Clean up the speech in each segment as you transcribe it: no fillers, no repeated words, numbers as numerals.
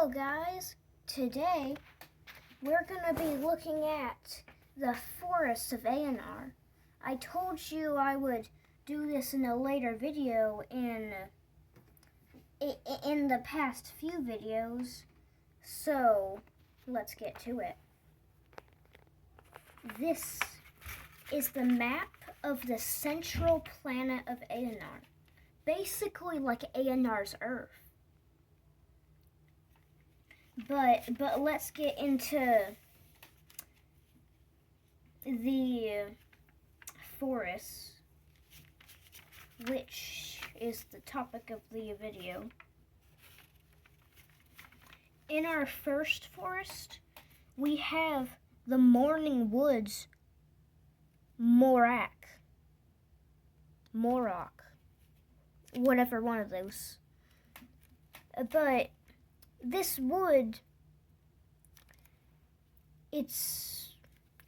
Hello guys, today we're going to be looking at the forests of Aeonar. I told you I would do this in a later video in the past few videos, so let's get to it. This is the map of the central planet of Aeonar, basically like Aeonar's Earth. But let's get into the forests, which is the topic of the video. In our first forest, we have the Morning Woods Morok, whatever one of those. But this wood, it's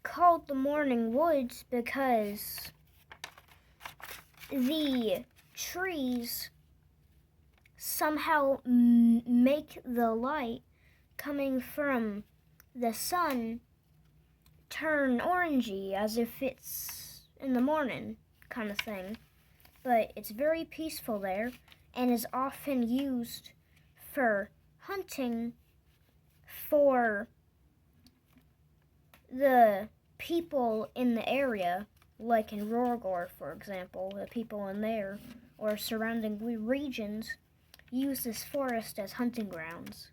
called the Morning Woods because the trees somehow make the light coming from the sun turn orangey as if it's in the morning kind of thing. But it's very peaceful there and is often used for hunting for the people in the area, like in Rorgor, for example. The people in there or surrounding regions use this forest as hunting grounds.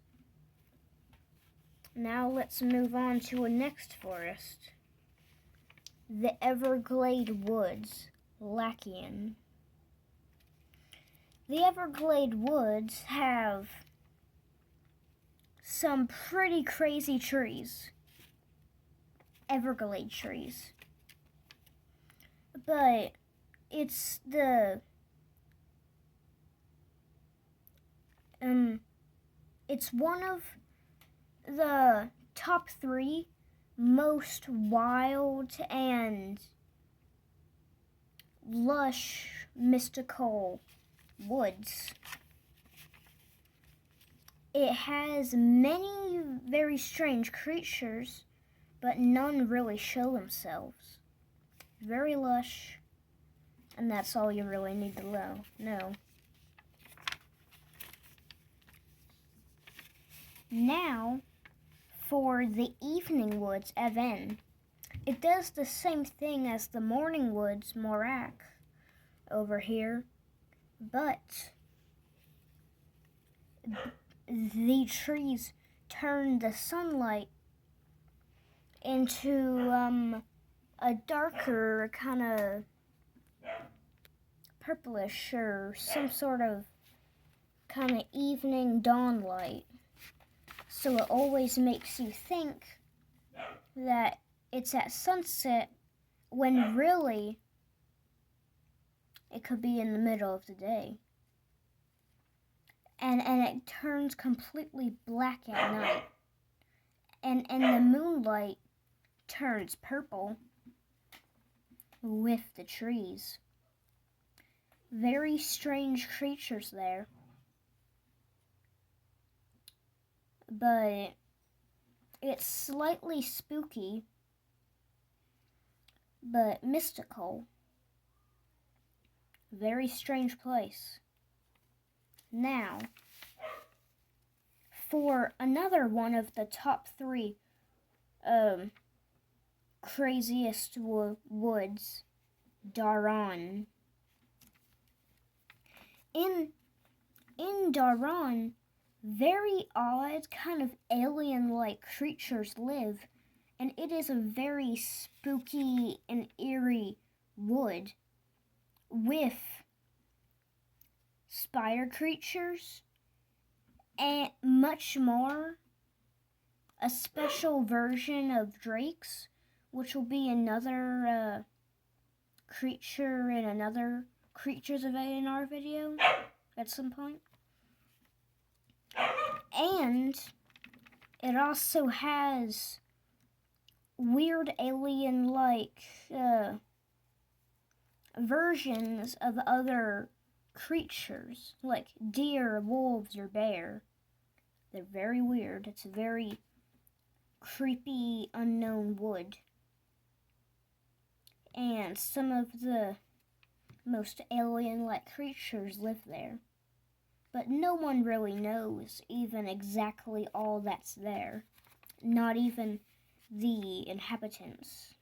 Now let's move on to a next forest, the Everglade Woods, Lachian. The Everglade Woods have some pretty crazy trees, Everglade trees, but it's it's one of the top 3 most wild and lush mystical woods. It has many very strange creatures, but none really show themselves. Very lush, and that's all you really need to know. Now, for the Evening Woods, Even. It does the same thing as the Morning Woods, Morok, over here, but the trees turn the sunlight into a darker kind of purplish or some sort of kind of evening dawn light. So it always makes you think that it's at sunset when really it could be in the middle of the day. And it turns completely black at night. And the moonlight turns purple with the trees. Very strange creatures there. But it's slightly spooky, but mystical. Very strange place. Now, for another one of the top 3 craziest woods, Daron. In Daron, very odd, kind of alien-like creatures live, and it is a very spooky and eerie wood with spider creatures and much more. A special version of drakes, which will be another creature in another Creatures of Aeonar video at some point. And it also has weird alien-like versions of other creatures, like deer, wolves, or bear. They're very weird. It's a very creepy, unknown wood. And some of the most alien-like creatures live there. But no one really knows even exactly all that's there. Not even the inhabitants.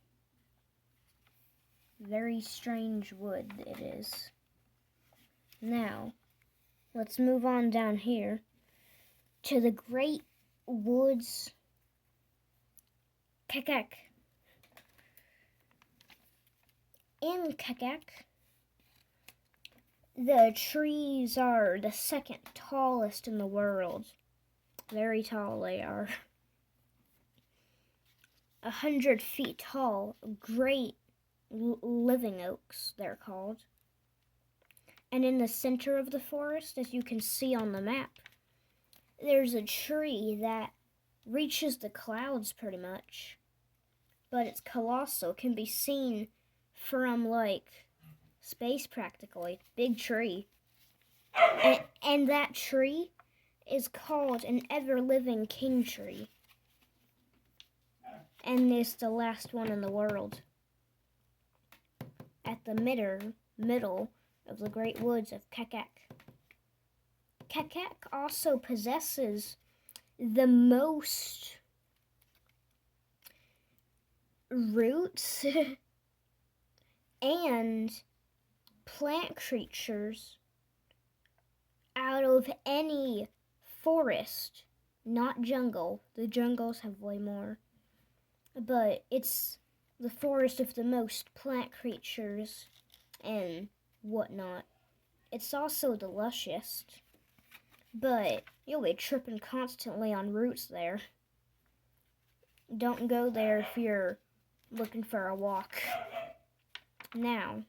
Very strange wood it is. Now, let's move on down here to the Great Woods Kekek. In Kekek, the trees are the second tallest in the world. Very tall they are. 100 feet tall, great living oaks, they're called. And in the center of the forest, as you can see on the map, there's a tree that reaches the clouds pretty much. But it's colossal, can be seen from like space practically. Big tree. And that tree is called an ever-living king tree. And it's the last one in the world. At the middle of the Great Woods of Kekek. Kekek also possesses the most roots and plant creatures out of any forest, not jungle. The jungles have way more. But it's the forest of the most plant creatures and whatnot. It's also the lushest, but you'll be tripping constantly on roots there. Don't go there if you're looking for a walk. Now,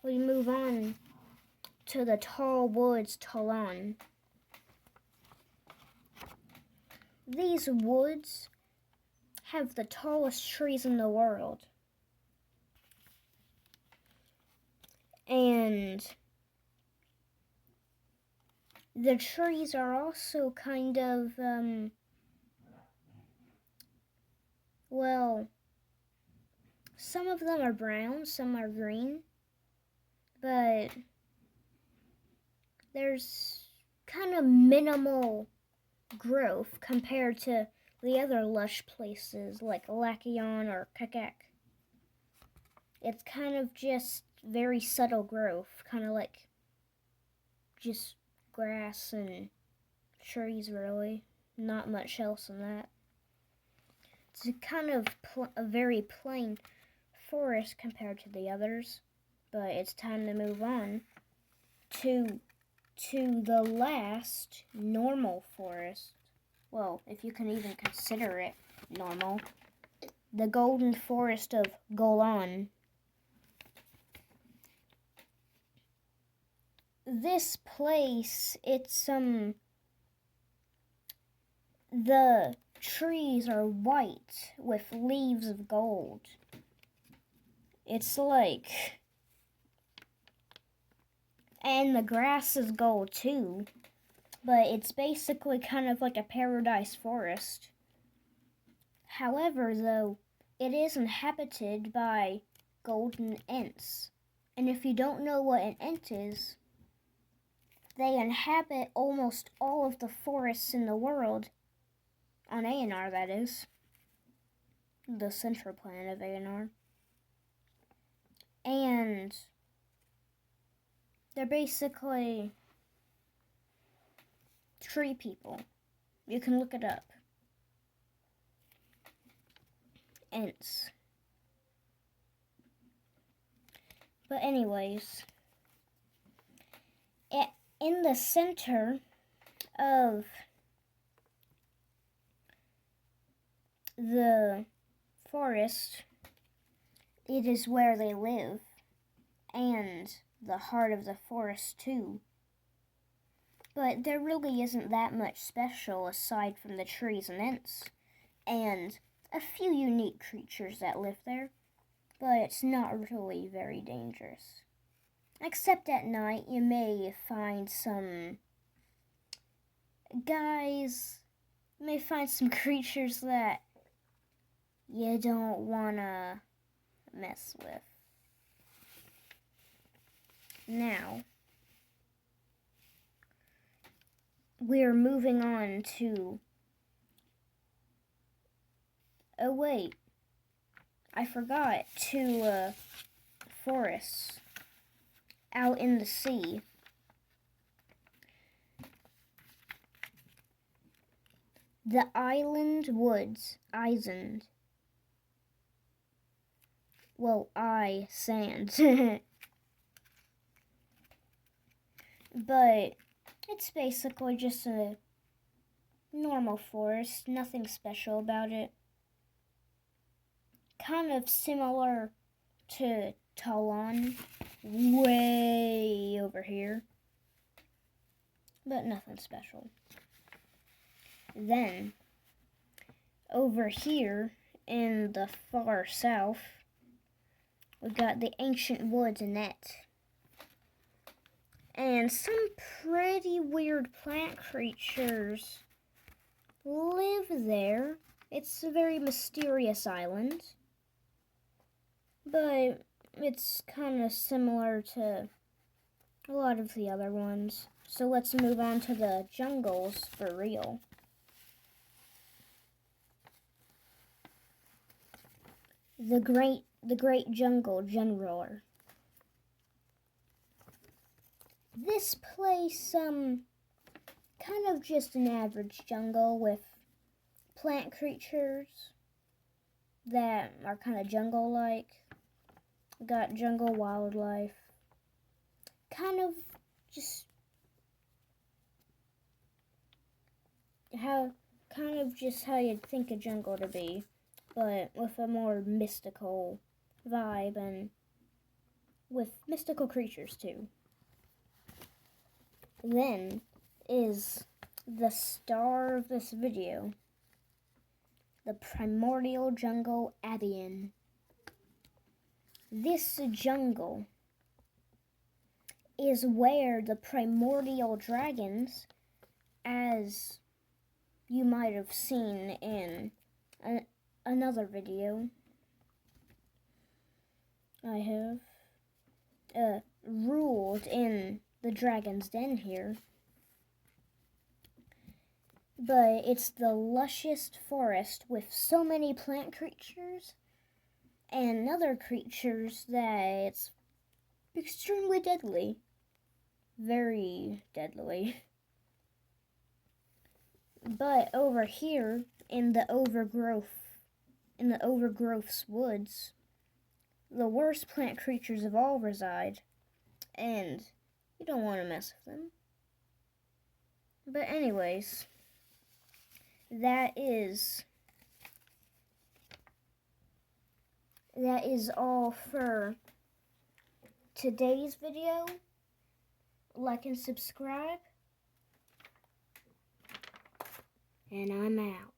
we move on to the Tall Woods Talon. These woods have the tallest trees in the world. And the trees are also kind of, well, some of them are brown, some are green, but there's kind of minimal growth compared to the other lush places like Aeonar or Kekek. It's kind of just very subtle growth, kind of like just grass and trees, really. Not much else than that. It's a kind of a very plain forest compared to the others, but it's time to move on to the last normal forest. Well, if you can even consider it normal. The Golden Forest of Golan. This place, it's, the trees are white with leaves of gold. It's like, and the grass is gold too, but it's basically kind of like a paradise forest. However, though, it is inhabited by golden ents. And if you don't know what an ent is, they inhabit almost all of the forests in the world. On Aeonar, that is. The central planet of Aeonar. And they're basically tree people. You can look it up. Ents. But anyways, in the center of the forest, it is where they live, and the heart of the forest too. But there really isn't that much special aside from the trees and ents, and a few unique creatures that live there, but it's not really very dangerous. Except at night, you may find some guys may find some creatures that you don't want to mess with. Now, we're moving on to... Oh, wait. I forgot to forests out in the sea. The island woods, island. Well, sand. But it's basically just a normal forest, nothing special about it. Kind of similar to Talon, way over here, but nothing special. Then, over here in the far south, we've got the ancient woods net. And some pretty weird plant creatures live there. It's a very mysterious island, but it's kind of similar to a lot of the other ones. So let's move on to the jungles for real. The great jungle general. This place, kind of just an average jungle with plant creatures that are kind of jungle-like. Got jungle wildlife. Kind of just how you'd think a jungle to be, but with a more mystical vibe and with mystical creatures too. Then is the star of this video, the primordial jungle Aeonar. This jungle is where the primordial dragons, as you might have seen in another video I have, ruled in the dragon's den here. But it's the lushest forest with so many plant creatures and other creatures that it's extremely deadly. Very deadly. But over here in the overgrowth's woods, the worst plant creatures of all reside, and you don't want to mess with them. But anyways, that is all for today's video. Like and subscribe, and I'm out.